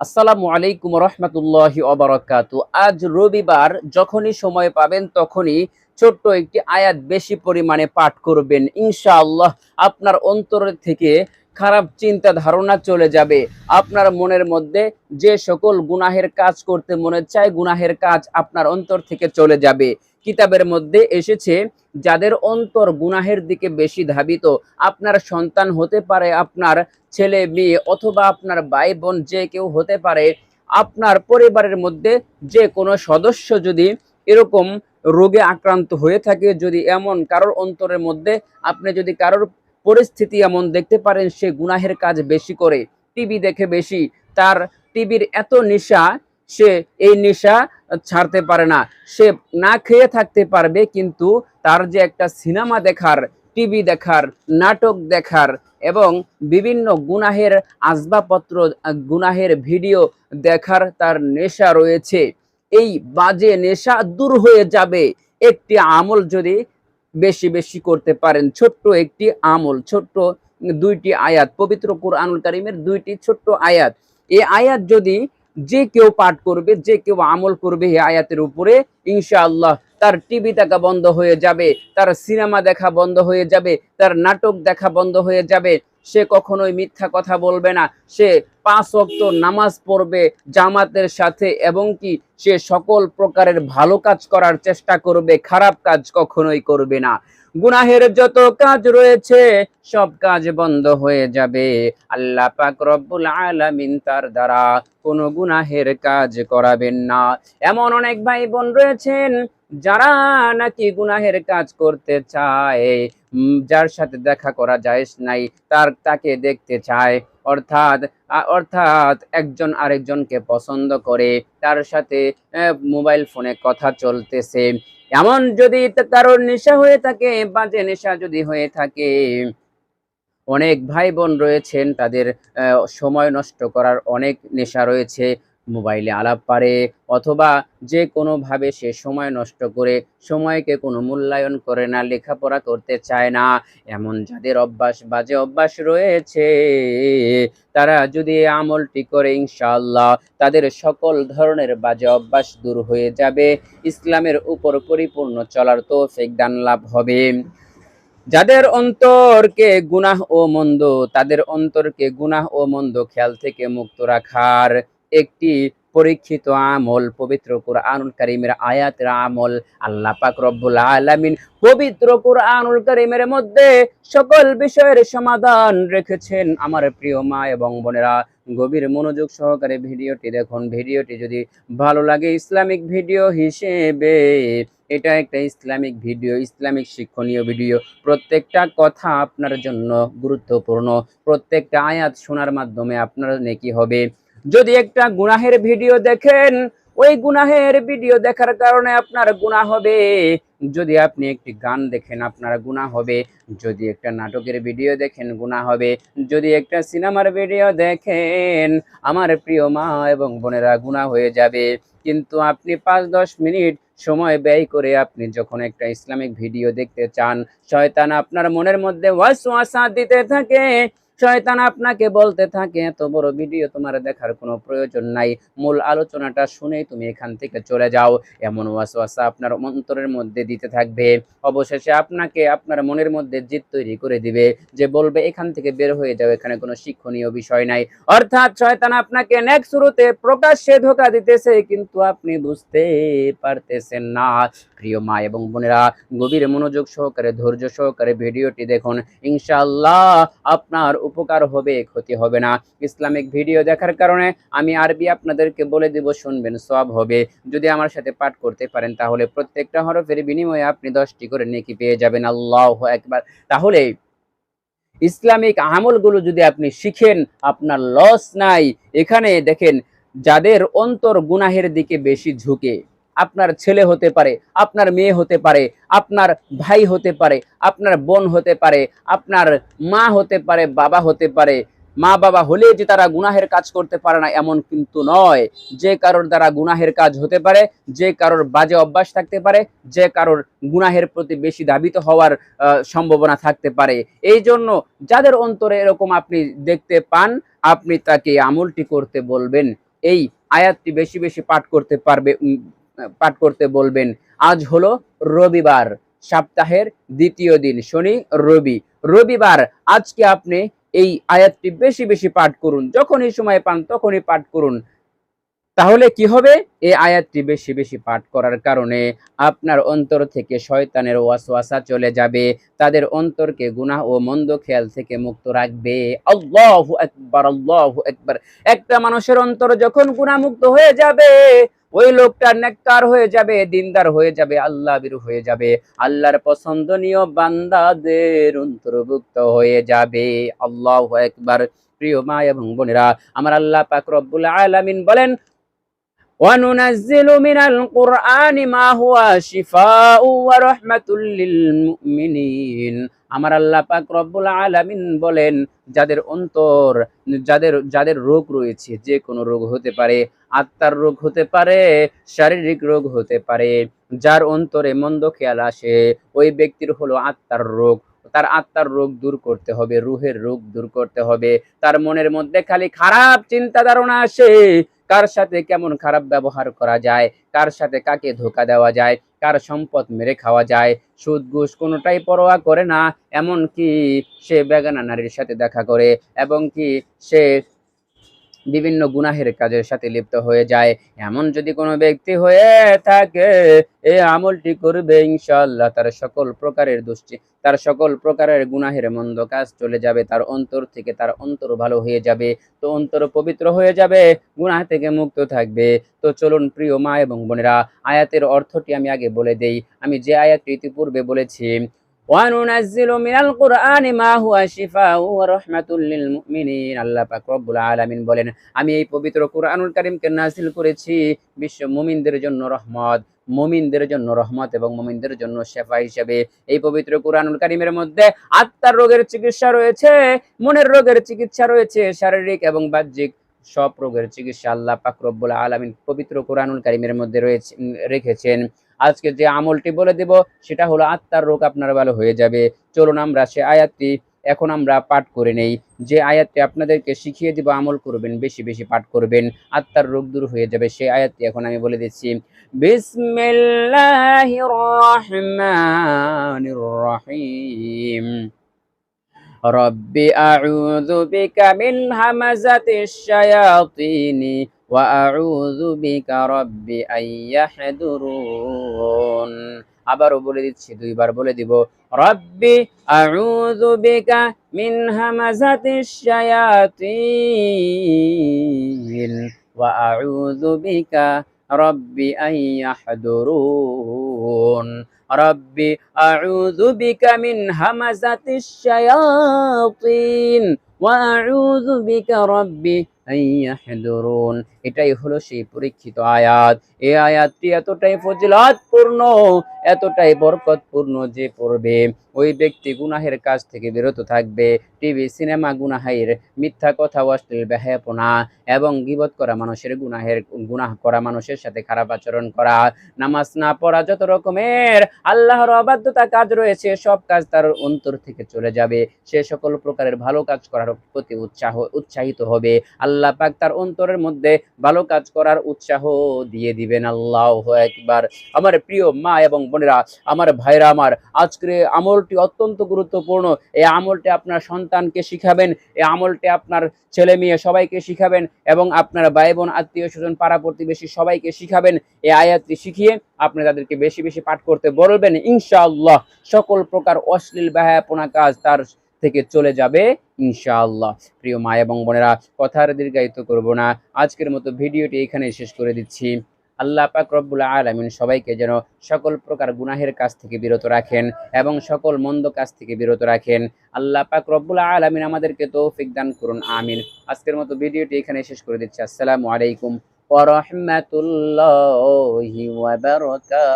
আসসালামু আলাইকুম রহমতুল্লাহি ওয়া বারাকাতু। আজ রবিবার, যখনই সময় পাবেন তখনই ছোট্ট একটি আয়াত বেশি পরিমাণে পাঠ করবেন। ইনশাআল্লাহ আপনার অন্তর থেকে খারাপ চিন্তা ধারণা চলে যাবে। আপনার মনের মধ্যে যে সকল গুনাহের কাজ করতে মনে চায়, গুনাহের কাজ আপনার অন্তর থেকে চলে যাবে। কিতাবের মধ্যে এসেছে, যাদের অন্তর গুনাহের দিকে বেশি ধাবিত, আপনার সন্তান হতে পারে, আপনার ছেলে মেয়ে অথবা আপনার ভাই বোন, যে কেউ হতে পারে, আপনার পরিবারের মধ্যে যে কোনো সদস্য যদি এরকম রোগে আক্রান্ত হয়ে থাকে, যদি এমন কারোর অন্তরের মধ্যে আপনি যদি কারোর পরিস্থিতি এমন দেখতে পারেন, সে গুনাহের কাজ বেশি করে, টিভি দেখে বেশি, তার টিভির এত নেশা, সে এই নেশা ছাড়তে পারে না। সে না খেয়ে থাকতে পারবে, কিন্তু তার যে একটা সিনেমা দেখার, টিভি দেখার, নাটক দেখার এবং বিভিন্ন গুনাহের আসবাবপত্র, গুনাহের ভিডিও দেখার তার নেশা রয়েছে। এই বাজে নেশা দূর হয়ে যাবে একটি আমল যদি বেশি বেশি করতে পারেন। ছোট্ট একটি আমল, ছোট্ট দুইটি আয়াত, পবিত্র কুরআনুল কারীমের দুইটি ছোট্ট আয়াত। এই আয়াত যদি যে কেউ পাঠ করবে, যে কেউ আমল করবে এই আয়াতের উপরে, ইনশাআল্লাহ তার টিভি দেখা বন্ধ হয়ে যাবে, তার সিনেমা দেখা বন্ধ হয়ে যাবে, তার নাটক দেখা বন্ধ হয়ে যাবে। সে কখনোই মিথ্যা কথা বলবে না, সে 5 ওয়াক্ত নামাজ পড়বে জামাতের সাথে, এবং কি সে সকল প্রকারের ভালো কাজ করার চেষ্টা করবে, খারাপ কাজ কখনোই করবে না। গুনাহের যত কাজ রয়েছে সব কাজ বন্ধ হয়ে যাবে। আল্লাহ পাক রব্বুল আলামিন তার দ্বারা কোনো গুনাহের কাজ করাবেন না। এমন অনেক ভাই বোন রয়েছেন যারা নাকি গুনাহের কাজ করতে চায়, যার সাথে দেখা করা জায়েজ নাই, তাকে দেখতে চায়, অর্থাৎ অর্থাৎ একজন আরেকজনকে পছন্দ করে, তার সাথে মোবাইল ফোনে কথা চলতেছে। এমন যদি কারোর নেশা হয়ে থাকে, বাজে নেশা যদি হয়ে থাকে, অনেক ভাই বোন রয়েছেন তাদের সময় নষ্ট করার অনেক নেশা রয়েছে। মোবাইলে আলাপ পারে, অথবা যে কোনোভাবে সে সময় নষ্ট করে, সময়কে কোনো মূল্যায়ন করে না, লেখাপড়া করতে চায় না। এমন যাদের অভ্যাস, বাজে অভ্যাস রয়েছে, তারা যদি এই আমলটি করে, ইনশাআল্লাহ তাদের সকল ধরনের বাজে অভ্যাস দূর হয়ে যাবে, ইসলামের উপর পরিপূর্ণ চলার তৌফিক দান লাভ হবে। যাদের অন্তরকে গুনাহ ও মন্দ, তাদের অন্তরকে গুনাহ ও মন্দ খেয়াল থেকে মুক্ত রাখার একটি পরীক্ষিত আমল, পবিত্র কুরআনুল কারীমের আয়াতের আমল। আল্লাহ পাক রব্বুল আলামিন পবিত্র কুরআনুল কারীমের মধ্যে সকল বিষয়ের সমাধান রেখেছেন। আমার প্রিয় মা এবং বোনেরা, গভীর মনোযোগ সহকারে ভিডিওটি দেখুন। ভিডিওটি যদি ভালো লাগে, ইসলামিক ভিডিও হিসেবে এটা একটা ইসলামিক ভিডিও, ইসলামিক শিক্ষণীয় ভিডিও। প্রত্যেকটা কথা আপনার জন্য গুরুত্বপূর্ণ, প্রত্যেকটা আয়াত শোনার মাধ্যমে আপনার নেকি হবে। যদি একটা গুনাহের ভিডিও দেখেন, ওই গুনাহের ভিডিও দেখার কারণে আপনার গুনাহ হবে। যদি আপনি একটি গান দেখেন, আপনার গুনাহ হবে। যদি একটা নাটকের ভিডিও দেখেন, গুনাহ হবে। যদি একটা সিনেমার ভিডিও দেখেন, আমার প্রিয় মা এবং বোনেরা, গুনাহ হয়ে যাবে। কিন্তু আপনি 5-10 মিনিট সময় ব্যয় করে আপনি যখন একটা ইসলামিক ভিডিও দেখতে চান, শয়তান আপনার মনের মধ্যে ওয়াসওয়াসা দিতে থাকে, শয়তান আপনাকে বলতে থাকে, এত বড় ভিডিও তোমার দেখার কোনো প্রয়োজন নাই, মূল আলোচনাটা শুনেই তুমি এখান থেকে চলে যাও। এমন ওয়াসওয়াসা আপনার অন্তরের মধ্যে দিতে থাকবে। অবশেষে আপনাকে আপনার মনের মধ্যে জিদ তৈরি করে দিবে, যে বলবে এখান থেকে বের হয়ে যাও, এখানে কোনো শিক্ষণীয় বিষয় নাই। অর্থাৎ শয়তান আপনাকে নেক্সট শুরুতে প্রকাশ্যে ধোঁকা দিতেছে, কিন্তু আপনি বুঝতে পারতেছেন না। প্রিয় মা এবং বোনেরা, গভীর মনোযোগ সহকারে, ধৈর্য সহকারে ভিডিওটি দেখুন। ইনশাআল্লাহ আপনার উপকার হবে, ক্ষতি হবে না। ইসলামিক ভিডিও দেখার কারণে আমি আরবি আপনাদেরকে বলে দিব, শুনবেন, সওয়াব হবে। যদি আমার সাথে পাঠ করতে পারেন, তাহলে প্রত্যেকটা হরফের বিনিময়ে আপনি 10টি করে নেকি পেয়ে যাবেন। আল্লাহু আকবার। তাহলে ইসলামিক আমলগুলো যদি আপনি শিখেন, আপনার লস নাই। এখানে দেখেন, যাদের অন্তর গুনাহের দিকে বেশি ঝুঁকে, আপনার ছেলে হতে পারে, আপনার মেয়ে হতে পারে, আপনার ভাই হতে পারে, আপনার বোন হতে পারে, আপনার মা হতে পারে, বাবা হতে পারে। মা বাবা হলে যে তারা গুনাহের কাজ করতে পারে না, এমন কিন্তু নয়। যে কারোর দ্বারা গুনাহের কাজ হতে পারে, যে কারোর বাজে অভ্যাস থাকতে পারে, যে কারোর গুনাহের প্রতি বেশি ধাবিত হওয়ার সম্ভাবনা থাকতে পারে। এই জন্য যাদের অন্তরে এরকম আপনি দেখতে পান, আপনি তাকে আমলটি করতে বলবেন। এই আয়াতটি বেশি বেশি পাঠ করতে বলবেন। আজ হলো রবিবার, সপ্তাহের দ্বিতীয় দিন, শনি রবি, রবিবার। আজকে আপনি এই আয়াতটি বেশি বেশি পাঠ করুন, যখনই সময় পান তখনই পাঠ করুন। তাহলে কি হবে? এই আয়াতটি বেশি বেশি পাঠ করার কারণে আপনার অন্তর থেকে শয়তানের ওয়াসওয়াসা চলে যাবে, তাদের অন্তরকে গুনাহ ও মন্দ খেয়াল থেকে মুক্ত রাখবে। আল্লাহু আকবার, আল্লাহু আকবার। একটা মানুষের অন্তর যখন গুনাহমুক্ত হয়ে যাবে, ওই লোকটা নেককার হয়ে যাবে, দিনদার হয়ে যাবে, আল্লাহ ভীরু হয়ে যাবে, আল্লাহর পছন্দনীয় বান্দাদের অন্তর্ভুক্ত হয়ে যাবে। আল্লাহু আকবার। প্রিয় মা এবং বোনেরা, আমার আল্লাহ পাক রব্বুল আলামিন বলেন, وَنُنَزِّلُ مِنَ الْقُرْآنِ مَا هُوَ شِفَاءٌ وَرَحْمَةٌ لِّلْمُؤْمِنِينَ। আমার আল্লাহ পাক রব্বুল আলামিন বলেন, যাদের অন্তর, যাদের রোগ রয়েছে, যে কোনো রোগ হতে পারে, আত্মার রোগ হতে পারে, শারীরিক রোগ হতে পারে, যার অন্তরে মন্দ খেয়াল আসে, ওই ব্যক্তির হলো আত্মার রোগ। তার আত্মার রোগ দূর করতে হবে, রুহের রোগ দূর করতে হবে। তার মনের মধ্যে খালি খারাপ চিন্তা ধারণা আসে, কার সাথে কেমন খারাপ ব্যবহার করা যায়, কার সাথে কাকে ধোকা দেওয়া যায়, কার সম্পদ মেরে খাওয়া যায়, সুদ ঘুষ কোনোটাই পরোয়া করে না। এমন কি সে বেগানা নারীর সাথে দেখা করে, এবং কি সে বিভিন্ন গুনাহের কাজের সাথে লিপ্ত হয়ে যায়। এমন যদি কোনো ব্যক্তি হয়ে থাকে, এই আমলটি করবে, ইনশাআল্লাহ তার সকল প্রকারের তার সকল প্রকারের গুনাহের মন্দ কাজ চলে যাবে তার অন্তর থেকে, তার অন্তর ভালো হয়ে যাবে, তো অন্তর পবিত্র হয়ে যাবে, গুনাহ থেকে মুক্ত থাকবে। তো চলুন প্রিয় মা এবং বোনেরা, আয়াতের অর্থটি আমি আগে বলে দেই। আমি যে আয়াতটি ইতিপূর্বে বলেছি, وَنُنَزِّلُ مِنَ الْقُرْآنِ مَا هُوَ شِفَاءٌ وَرَحْمَةٌ لِّلْمُؤْمِنِينَ। আল্লাহ পাক রব্বুল আলামিন বলেন, আমি এই পবিত্র কুরআনুল কারীমকে নাযিল করেছি বিশ্ব মুমিনদের জন্য রহমত, মুমিনদের জন্য রহমত এবং মুমিনদের জন্য শিফা হিসেবে। এই পবিত্র কুরআনুল কারীমের মধ্যে আত্মার রোগের চিকিৎসা রয়েছে, মনের রোগের চিকিৎসা রয়েছে, শারীরিক এবং বাহ্যিক সব রোগের চিকিৎসা আল্লাহ পাক রব্বুল আলামিন পবিত্র কুরআনুল কারীমের মধ্যে রেখেছেন। আজকে যে আমলটি বলে দেব সেটা হলো আত্মার রোগ আপনার ভালো হয়ে যাবে। চলুন আমরা সে আয়াতটি এখন আমরা পাঠ করে নেই। যে আয়াতটি আপনাদেরকে শিখিয়ে দিব, আমল করবেন, বেশি বেশি পাঠ করবেন, আত্মার রোগ দূর হয়ে যাবে। সেই আয়াতটি এখন আমি বলে দিচ্ছি। বিসমিল্লাহির রহমানির রহিম। রব্বি আউযু বিকা মিন হামাযাতিশ শায়াতিনি ওয়া আউযু বিকা রব্বি আইয়াহদুরুন। আবারও বলে দিচ্ছি, দুইবার বলে দিব। রব্বি আউযু বিকা মিন হামাযাতিশ শায়াতিন ওয়া আউযু বিকা রব্বি আইয়াহদুরুন। রব্বি আউযু বিকা মিন হামাযাতিশ শায়াতিন ওয়া আউযু বিকা রব্বি আইয়াহদুরুন। এটাই হলো সেই পরীক্ষিত আয়াত। এই আয়াতটি এতটাই ফজিলতপূর্ণ, এতটাই বরকতপূর্ণ যে পড়বে ওই ব্যক্তি গুনাহের কাজ থেকে বিরত থাকবে। টিভি, সিনেমা, গুনাহের, মিথ্যা কথা, অশ্লীল বেহায়াপনা এবং গীবত করা মানুষের গুনাহ করা মানুষের সাথে খারাপ আচরণ করা, নামাজ না পড়া, যত রকমের আল্লাহর অবাধ্যতা কাজ রয়েছে সব কাজ তার অন্তর থেকে চলে যাবে। সে সকল প্রকারের ভালো কাজ করার প্রতি উৎসাহিত হবে। আল্লাহ পাক তার অন্তরের মধ্যে ভালো কাজ করার উৎসাহ দিয়ে দিবেন। আল্লাহু আকবার। আমার প্রিয় মা এবং বোনেরা, আমার ভাইরা আমার, আজকের আমলটি অত্যন্ত গুরুত্বপূর্ণ। এই আমলটি আপনার সন্তানকে শিখাবেন, এই আমলটি আপনার ছেলে মেয়ে সবাইকে শিখাবেন, এবং আপনার ভাই বোন, আত্মীয় স্বজন, পাড়া প্রতিবেশী সবাইকে শিখাবেন। এই আয়াতটি শিখিয়ে আপনি তাদেরকে বেশি বেশি পাঠ করতে বলবেন। ইনশাআল্লাহ সকল প্রকার অশ্লীল বেহায়াপনা কাজ তার থেকে চলে যাবে ইনশাআল্লাহ। প্রিয় মা এবং বোনেরা, কথা আর দীর্ঘায়িত করব না, আজকের মতো ভিডিওটি এখানে শেষ করে দিচ্ছি। আল্লাহ পাক রব্বুল আলামিন সবাইকে যেন সকল প্রকার গুনাহের কাজ থেকে বিরত রাখেন এবং সকল মন্দ কাজ থেকে বিরত রাখেন। আল্লাহ পাক রব্বুল আলামিন আমাদেরকে তৌফিক দান করুন, আমিন। আজকের মতো ভিডিওটি এখানে শেষ করে দিচ্ছি। আসসালামু আলাইকুম ওয়া রাহমাতুল্লাহি ওয়া বারাকাতুহু।